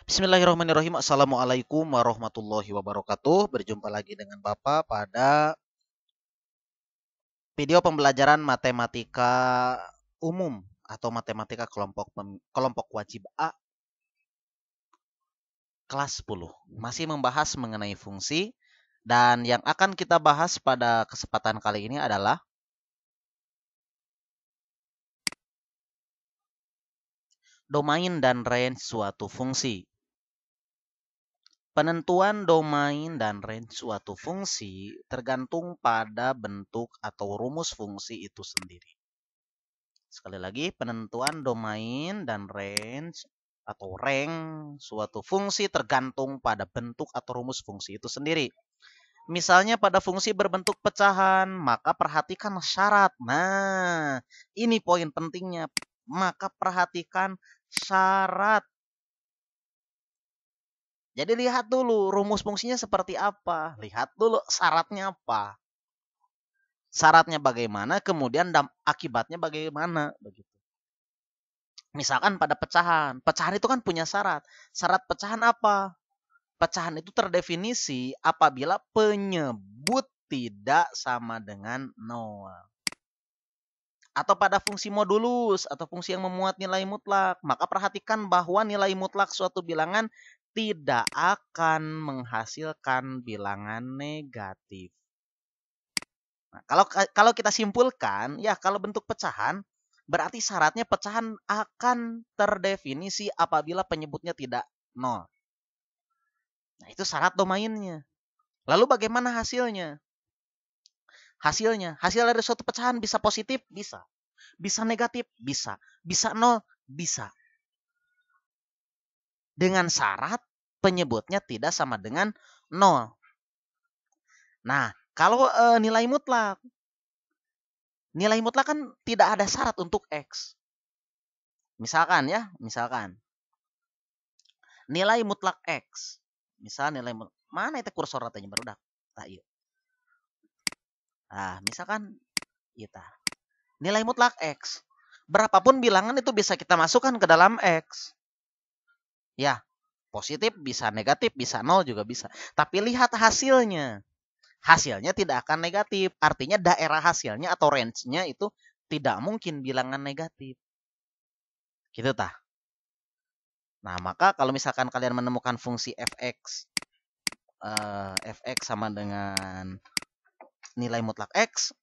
Bismillahirrahmanirrahim. Assalamualaikum warahmatullahi wabarakatuh. Berjumpa lagi dengan Bapak pada video pembelajaran matematika umum atau matematika kelompok wajib A kelas 10. Masih membahas mengenai fungsi dan yang akan kita bahas pada kesempatan kali ini adalah domain dan range suatu fungsi. Penentuan domain dan range suatu fungsi tergantung pada bentuk atau rumus fungsi itu sendiri. Sekali lagi, penentuan domain dan range atau rank suatu fungsi tergantung pada bentuk atau rumus fungsi itu sendiri. Misalnya pada fungsi berbentuk pecahan, maka perhatikan syarat. Nah, ini poin pentingnya. Maka perhatikan syarat. Jadi lihat dulu rumus fungsinya seperti apa. Lihat dulu syaratnya apa. Syaratnya bagaimana, kemudian akibatnya bagaimana. Begitu. Misalkan pada pecahan. Pecahan itu kan punya syarat. Syarat pecahan apa? Pecahan itu terdefinisi apabila penyebut tidak sama dengan 0. Atau pada fungsi modulus atau fungsi yang memuat nilai mutlak. Maka perhatikan bahwa nilai mutlak suatu bilangan tidak akan menghasilkan bilangan negatif. Nah, kalau kita simpulkan, ya kalau bentuk pecahan, berarti syaratnya pecahan akan terdefinisi apabila penyebutnya tidak 0. Nah, itu syarat domainnya. Lalu bagaimana hasilnya? Hasil dari suatu pecahan bisa positif, bisa. Bisa negatif, bisa. Bisa 0, bisa. Dengan syarat penyebutnya tidak sama dengan 0. Nah, kalau nilai mutlak kan tidak ada syarat untuk X. Misalkan nilai mutlak X. Misal nilai mana itu kursor ratanya baru dak. Iya. Nah, misalkan kita nilai mutlak X. Berapapun bilangan itu bisa kita masukkan ke dalam X. Ya, positif bisa, negatif bisa, 0 juga bisa. Tapi lihat hasilnya. Hasilnya tidak akan negatif. Artinya daerah hasilnya atau range-nya itu tidak mungkin bilangan negatif. Gitu tah. Nah, maka kalau misalkan kalian menemukan fungsi fx fx sama dengan nilai mutlak x,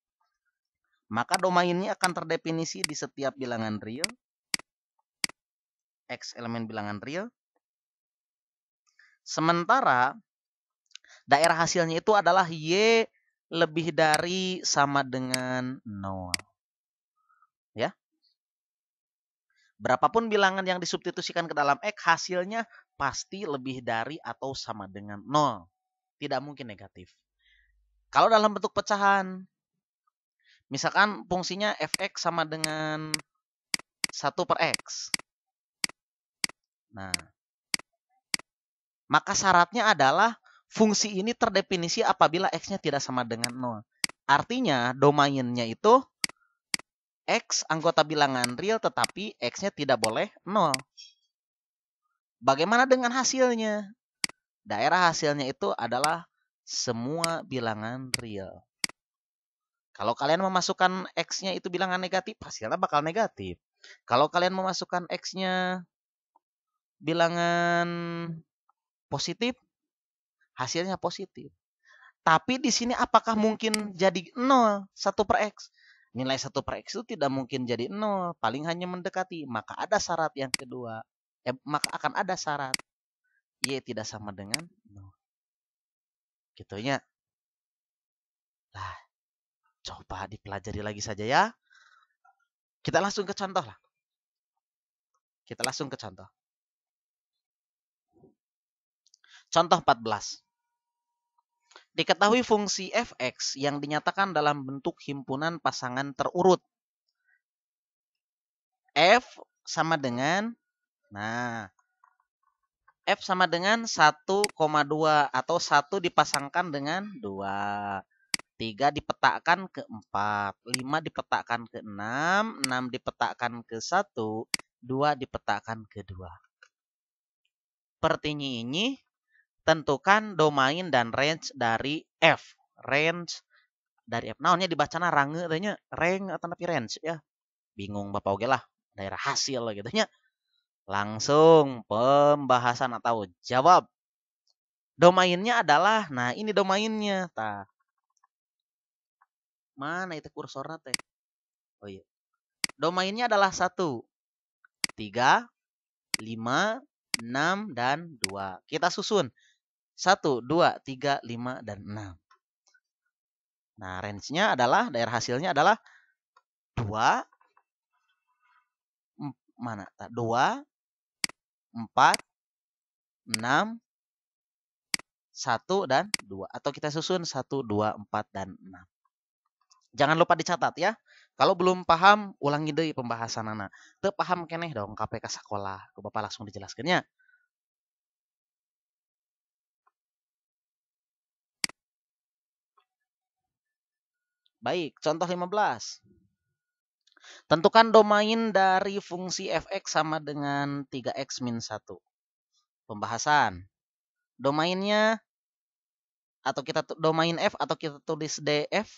maka domainnya akan terdefinisi di setiap bilangan real, x elemen bilangan real. Sementara daerah hasilnya itu adalah y lebih dari sama dengan 0. Ya. Berapapun bilangan yang disubstitusikan ke dalam x, hasilnya pasti lebih dari atau sama dengan 0. Tidak mungkin negatif. Kalau dalam bentuk pecahan, misalkan fungsinya fx sama dengan 1 per x. Nah, maka syaratnya adalah fungsi ini terdefinisi apabila x-nya tidak sama dengan 0. Artinya domainnya itu x anggota bilangan real tetapi x-nya tidak boleh 0. Bagaimana dengan hasilnya? Daerah hasilnya itu adalah semua bilangan real. Kalau kalian memasukkan x-nya itu bilangan negatif, hasilnya bakal negatif. Kalau kalian memasukkan x-nya bilangan positif, hasilnya positif. Tapi di sini apakah mungkin jadi 0, 1 per x? Nilai 1 per x itu tidak mungkin jadi 0, paling hanya mendekati. Maka ada syarat yang kedua. Maka akan ada syarat. Y tidak sama dengan 0. Gitunya. Lah, coba dipelajari lagi saja ya. Kita langsung ke contoh lah. Contoh 14. Diketahui fungsi fx yang dinyatakan dalam bentuk himpunan pasangan terurut. F sama dengan, F sama dengan 1,2 atau 1 dipasangkan dengan 2. 3 dipetakkan ke 4, 5 dipetakkan ke 6, 6 dipetakkan ke 1, 2 dipetakkan ke 2. sepertinya ini, tentukan domain dan range dari F. Range dari F. Naonnya dibacana range tanya range atau tapi range ya. Bingung Bapak oge lah. Daerah hasil gitu nya. Langsung pembahasan atau jawab. Domainnya adalah, nah ini domainnya. Tah. Mana itu kursornya teh? Oh iya. Domainnya adalah 1, 3, 5, 6, dan 2. Kita susun. 1, 2, 3, 5, dan 6. Nah, range-nya adalah, daerah hasilnya adalah 2, mana? 2, 4, 6, 1, dan 2. Atau kita susun 1, 2, 4, dan 6. Jangan lupa dicatat ya. Kalau belum paham, ulangi deh pembahasan anak. Teu paham keneh dong KPK sekolah. Ke Bapak langsung dijelaskannya. Baik, contoh 15. Tentukan domain dari fungsi fx sama dengan 3x min 1. Pembahasan. Domainnya atau kita domain f atau kita tulis df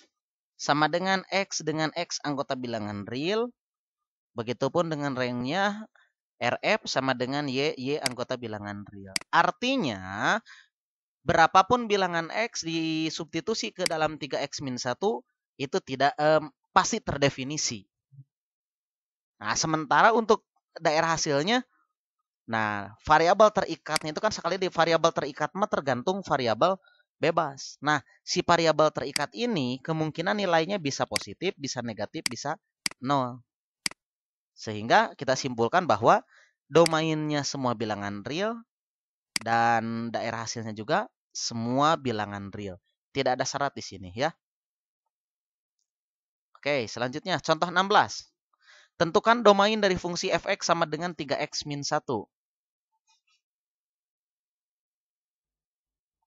sama dengan x anggota bilangan real. Begitupun dengan range-nya rf sama dengan y anggota bilangan real. Artinya berapapun bilangan x disubstitusi ke dalam 3x min 1 itu tidak pasti terdefinisi. Nah, sementara untuk daerah hasilnya, nah, variabel terikatnya itu kan sekali di variabel terikat mah tergantung variabel bebas. Nah, si variabel terikat ini kemungkinan nilainya bisa positif, bisa negatif, bisa 0. Sehingga kita simpulkan bahwa domainnya semua bilangan real dan daerah hasilnya juga semua bilangan real. Tidak ada syarat di sini ya. Oke, selanjutnya contoh 16. Tentukan domain dari fungsi fx sama dengan 3x min 1.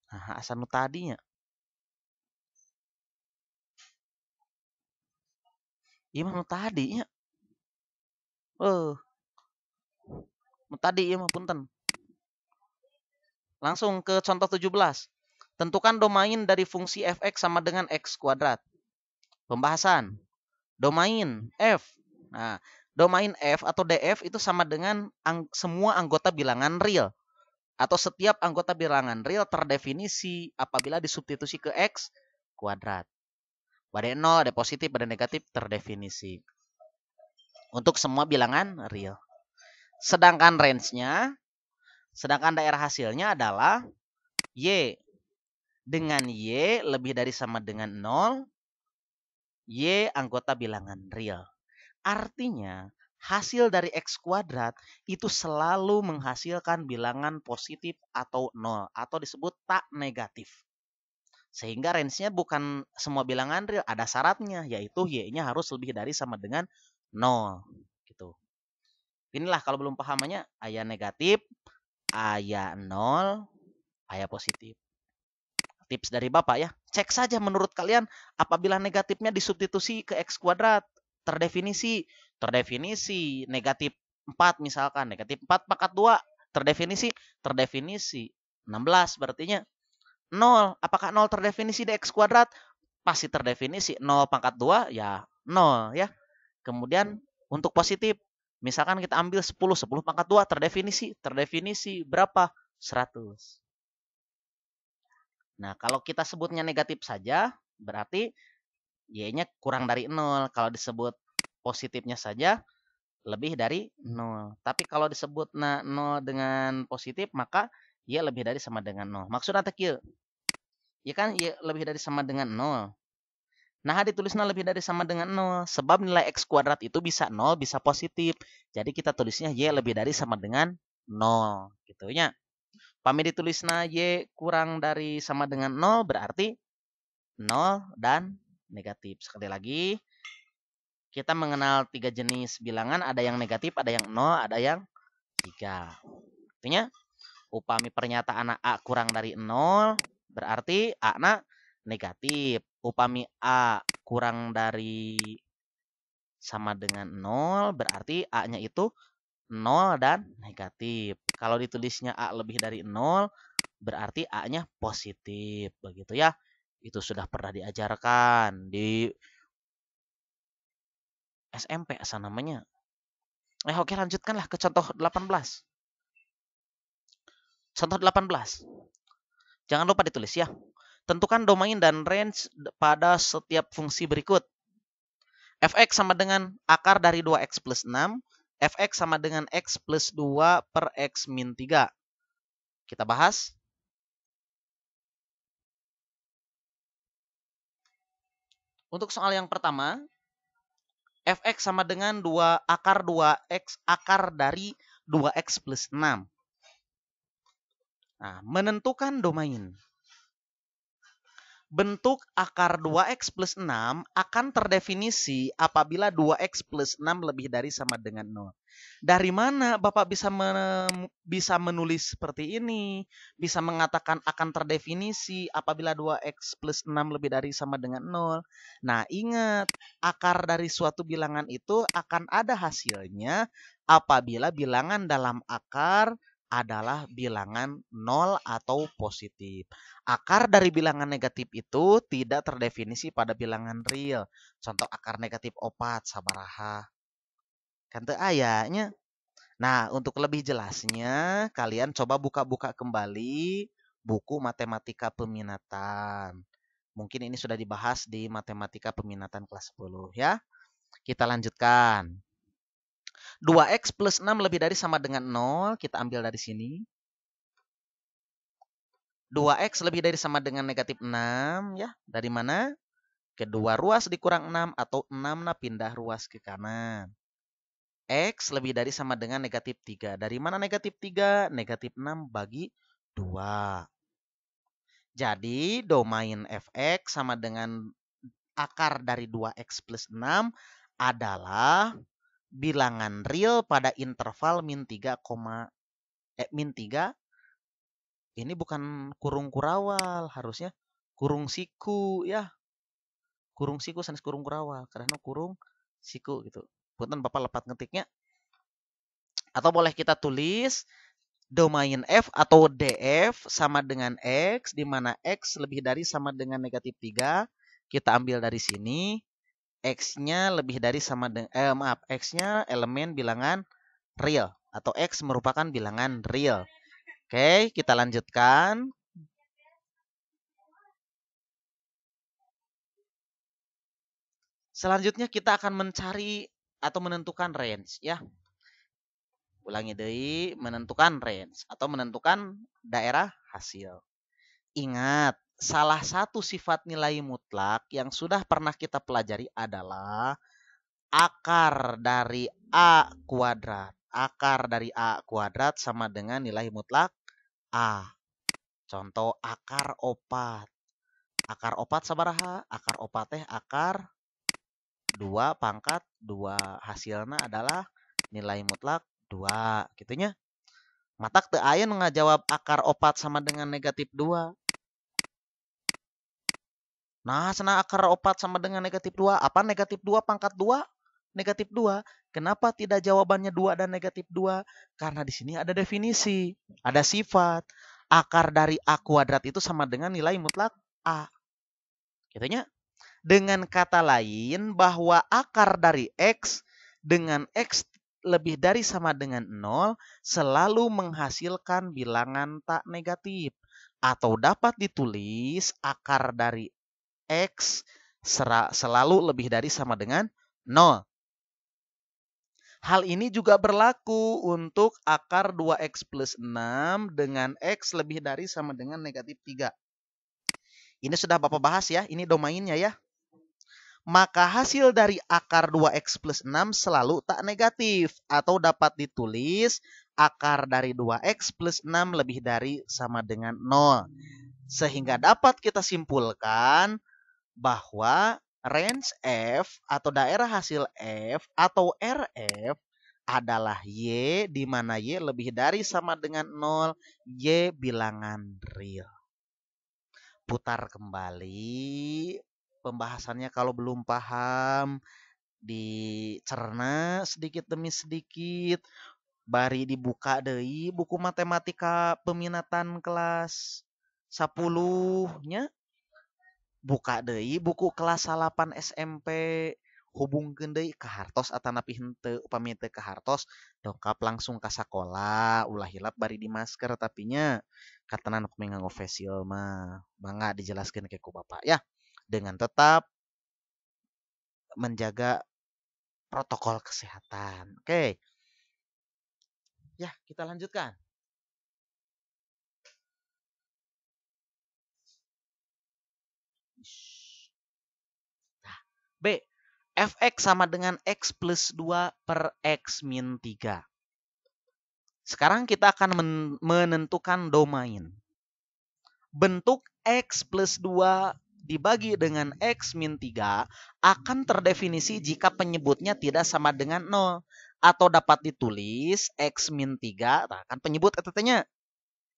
Nah, asal nu tadinya. Iya mah nu tadinya. Nu tadi iya mah punten. Langsung ke contoh 17. Tentukan domain dari fungsi fx sama dengan x kuadrat. Pembahasan. Domain f. Nah, domain f atau df itu sama dengan semua anggota bilangan real. Atau setiap anggota bilangan real terdefinisi apabila disubstitusi ke x kuadrat. Pada 0, ada positif, ada negatif terdefinisi. Untuk semua bilangan real. Sedangkan range-nya, sedangkan daerah hasilnya adalah y. Dengan y lebih dari sama dengan 0, y anggota bilangan real. Artinya, hasil dari x kuadrat itu selalu menghasilkan bilangan positif atau 0 atau disebut tak negatif. Sehingga range-nya bukan semua bilangan real, ada syaratnya yaitu y-nya harus lebih dari sama dengan 0 gitu. Inilah kalau belum pahamannya aya negatif, aya 0, aya positif. Tips dari Bapak ya. Cek saja menurut kalian apabila negatifnya disubstitusi ke x kuadrat terdefinisi negatif 4 misalkan, negatif 4 pangkat 2 terdefinisi 16 berartinya 0. Apakah 0 terdefinisi di x kuadrat? Pasti terdefinisi 0 pangkat 2 ya 0 ya. Kemudian untuk positif misalkan kita ambil 10 pangkat 2 terdefinisi berapa? 100. Nah, kalau kita sebutnya negatif saja, berarti y-nya kurang dari 0. Kalau disebut positifnya saja, lebih dari 0. Tapi kalau disebut 0 dengan positif, maka y lebih dari sama dengan 0. Maksudnya kieu. Ya kan, y lebih dari sama dengan 0. Nah, ditulisnya lebih dari sama dengan 0. Sebab nilai x kuadrat itu bisa 0, bisa positif. Jadi kita tulisnya y lebih dari sama dengan 0. Gitu ya. Pami ditulisna y kurang dari sama dengan 0 berarti 0 dan negatif. Sekali lagi, kita mengenal 3 jenis bilangan, ada yang negatif, ada yang 0, ada yang 3. Artinya, upami pernyataan A kurang dari 0, berarti A-na negatif. Upami A kurang dari sama dengan 0, berarti A-nya itu 0 dan negatif. Kalau ditulisnya A lebih dari 0, berarti A-nya positif. Begitu ya. Itu sudah pernah diajarkan di SMP asal namanya. Oke, lanjutkanlah ke contoh 18. Contoh 18. Jangan lupa ditulis ya. Tentukan domain dan range pada setiap fungsi berikut. Fx sama dengan akar dari 2x plus 6. Fx sama dengan x plus 2 per x min 3. Kita bahas. Untuk soal yang pertama, Fx sama dengan 2 akar 2x akar dari 2x plus 6. Nah, menentukan domain. Bentuk akar 2x plus 6 akan terdefinisi apabila 2x plus 6 lebih dari sama dengan 0. Dari mana Bapak bisa menulis seperti ini? Bisa mengatakan akan terdefinisi apabila 2x plus 6 lebih dari sama dengan 0. Nah, ingat, akar dari suatu bilangan itu akan ada hasilnya apabila bilangan dalam akar adalah bilangan 0 atau positif. Akar dari bilangan negatif itu tidak terdefinisi pada bilangan real. Contoh akar negatif 4 sabaraha. Kan teu ayanya. Nah, untuk lebih jelasnya, kalian coba buka-buka kembali buku matematika peminatan. Mungkin ini sudah dibahas di matematika peminatan kelas 10 ya. Kita lanjutkan. 2x plus 6 lebih dari sama dengan 0, kita ambil dari sini. 2x lebih dari sama dengan negatif 6 ya. Dari mana? Kedua ruas dikurang 6 atau 6 nah pindah ruas ke kanan. X lebih dari sama dengan negatif 3. Dari mana negatif 3? Negatif 6 bagi 2. Jadi domain fx sama dengan akar dari 2x plus 6 adalah bilangan real pada interval min 3, min 3. Ini bukan kurung kurawal, harusnya kurung siku ya. Kurung siku sanes kurung kurawal, karena kurung siku gitu. Punten Bapak lepat ngetiknya. Atau boleh kita tulis domain f atau df sama dengan x, di mana x lebih dari sama dengan negatif 3. Kita ambil dari sini. X-nya lebih dari sama dengan, X-nya elemen bilangan real. Atau X merupakan bilangan real. Oke, kita lanjutkan. Selanjutnya kita akan mencari atau menentukan range ya. Ulangi deui, menentukan range atau menentukan daerah hasil. Ingat, salah satu sifat nilai mutlak yang sudah pernah kita pelajari adalah akar dari A kuadrat. Akar dari A kuadrat sama dengan nilai mutlak A. Contoh akar opat. Akar opat sabaraha? Akar opat teh akar 2 pangkat 2. Hasilnya adalah nilai mutlak 2. Gitunya. Matak teu aya nu ngajawab akar opat sama dengan negatif 2. Nah, sana akar opat sama dengan negatif 2. Apa negatif 2 pangkat 2? Negatif 2. Kenapa tidak jawabannya 2 dan negatif 2? Karena di sini ada definisi, ada sifat. Akar dari A kuadrat itu sama dengan nilai mutlak A. Gitunya. Dengan kata lain, bahwa akar dari X dengan X lebih dari sama dengan 0 selalu menghasilkan bilangan tak negatif. Atau dapat ditulis akar dari X selalu lebih dari sama dengan 0. Hal ini juga berlaku untuk akar 2x plus 6 dengan X lebih dari sama dengan negatif 3. Ini sudah Bapak bahas ya, ini domainnya ya. Maka hasil dari akar 2x plus 6 selalu tak negatif. Atau dapat ditulis akar dari 2x plus 6 lebih dari sama dengan 0. Sehingga dapat kita simpulkan bahwa range F atau daerah hasil F atau RF adalah Y, di mana Y lebih dari sama dengan 0, Y bilangan real. Putar kembali pembahasannya kalau belum paham, dicerna sedikit demi sedikit, Bari dibuka deui buku matematika peminatan kelas 10-nya, buka deui buku kelas 8 SMP, hubungkeun deui ka hartos atanapi henteu, upami teu ka hartos dongkap langsung ka sakola, ulah hilap bari di masker tapi nya katana nu nganggo face shield mah mangga dijelaskeun ke ku Bapak ya, dengan tetap menjaga protokol kesehatan. Oke, ya kita lanjutkan. Nah, B. Fx sama dengan X plus 2 per X min 3. Sekarang kita akan menentukan domain. Bentuk X plus 2 dibagi dengan X min 3 akan terdefinisi jika penyebutnya tidak sama dengan 0. Atau dapat ditulis X min 3, nah, kan penyebut katanya.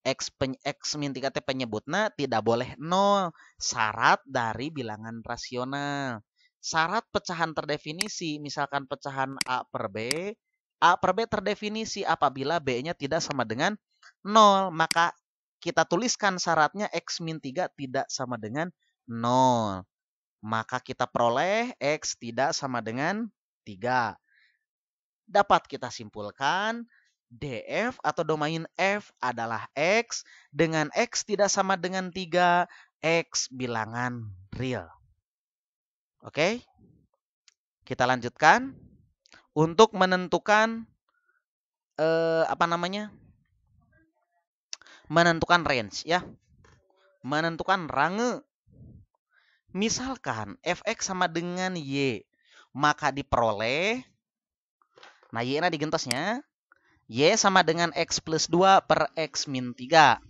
X min 3 penyebutnya tidak boleh 0. Syarat dari bilangan rasional. Syarat pecahan terdefinisi, misalkan pecahan A per B. A per B terdefinisi apabila B-nya tidak sama dengan 0. Maka kita tuliskan syaratnya X min 3 tidak sama dengan 0. Maka kita peroleh X tidak sama dengan 3. Dapat kita simpulkan DF atau domain F adalah X dengan X tidak sama dengan 3, X bilangan real. Oke, kita lanjutkan. Untuk menentukan menentukan range ya. Menentukan range. Misalkan Fx sama dengan Y, maka diperoleh, nah Y-nya digentosnya, Y sama dengan X plus 2 per X min 3.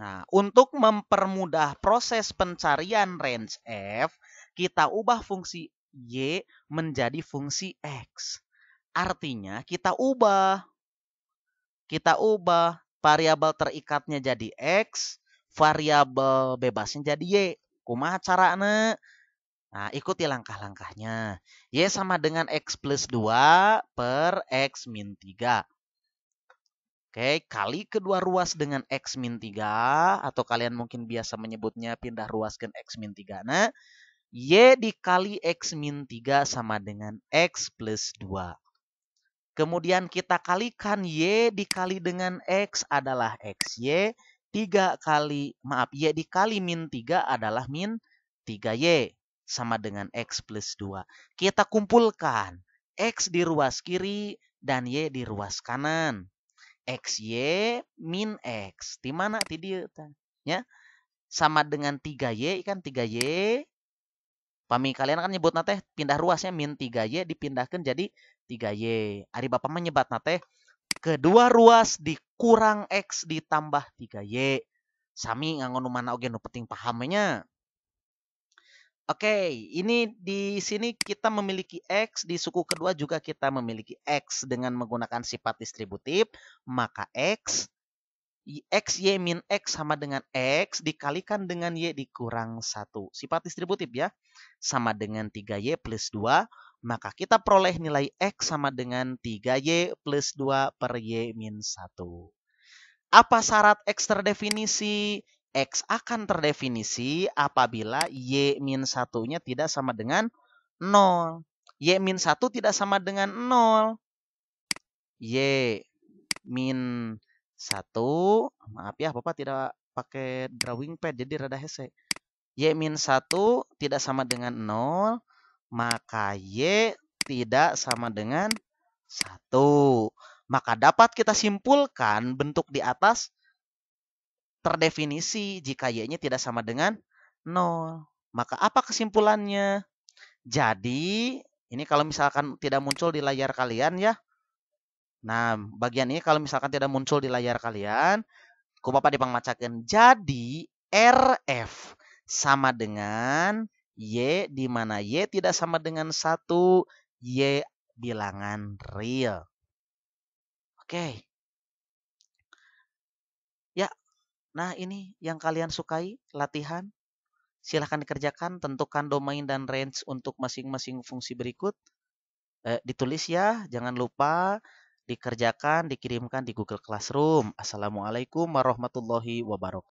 Nah, untuk mempermudah proses pencarian range F, kita ubah fungsi Y menjadi fungsi X. Artinya kita ubah variabel terikatnya jadi X, variabel bebasnya jadi Y. Kumaha carana? Nah, ikuti langkah-langkahnya. Y sama dengan X plus 2 per X min 3. Oke, kali kedua ruas dengan X min 3, atau kalian mungkin biasa menyebutnya pindah ruaskan X min 3. Nah, Y dikali X min 3 sama dengan X plus 2. Kemudian kita kalikan Y dikali dengan X adalah XY. Y dikali min 3 adalah min 3Y. Sama dengan X plus 2. Kita kumpulkan X di ruas kiri dan Y di ruas kanan. XY min X. Di mana ti dieu ya? Sama dengan 3Y kan 3Y. Pami kalian kan nyebut nate pindah ruasnya min 3Y dipindahkan jadi 3Y. Ari Bapak menyebat nate kedua ruas dikurang X ditambah 3Y. Sami nganggo nu mana oge nu penting pahamnya. Oke, ini di sini kita memiliki X, di suku kedua juga kita memiliki X dengan menggunakan sifat distributif, maka XY min X sama dengan X dikalikan dengan Y dikurang 1. Sifat distributif ya, sama dengan 3Y plus 2, maka kita peroleh nilai X sama dengan 3Y plus 2 per Y min 1. Apa syarat X terdefinisi? X akan terdefinisi apabila Y min 1-nya tidak sama dengan 0. Y min 1 tidak sama dengan 0. Y min 1, maaf ya Bapak tidak pakai drawing pad jadi rada hese. Y min 1 tidak sama dengan 0, maka Y tidak sama dengan 1. Maka dapat kita simpulkan bentuk di atas terdefinisi jika Y-nya tidak sama dengan 0. Maka apa kesimpulannya? Jadi, ini kalau misalkan tidak muncul di layar kalian ya. Nah, bagian ini kalau misalkan tidak muncul di layar kalian, ku Bapak dipangmacakeun. Jadi, RF sama dengan Y, di mana Y tidak sama dengan 1, Y bilangan real. Oke. Ya, nah ini yang kalian sukai, latihan. Silahkan dikerjakan, tentukan domain dan range untuk masing-masing fungsi berikut. Ditulis ya, jangan lupa. dikerjakan, dikirimkan di Google Classroom. Assalamualaikum warahmatullahi wabarakatuh.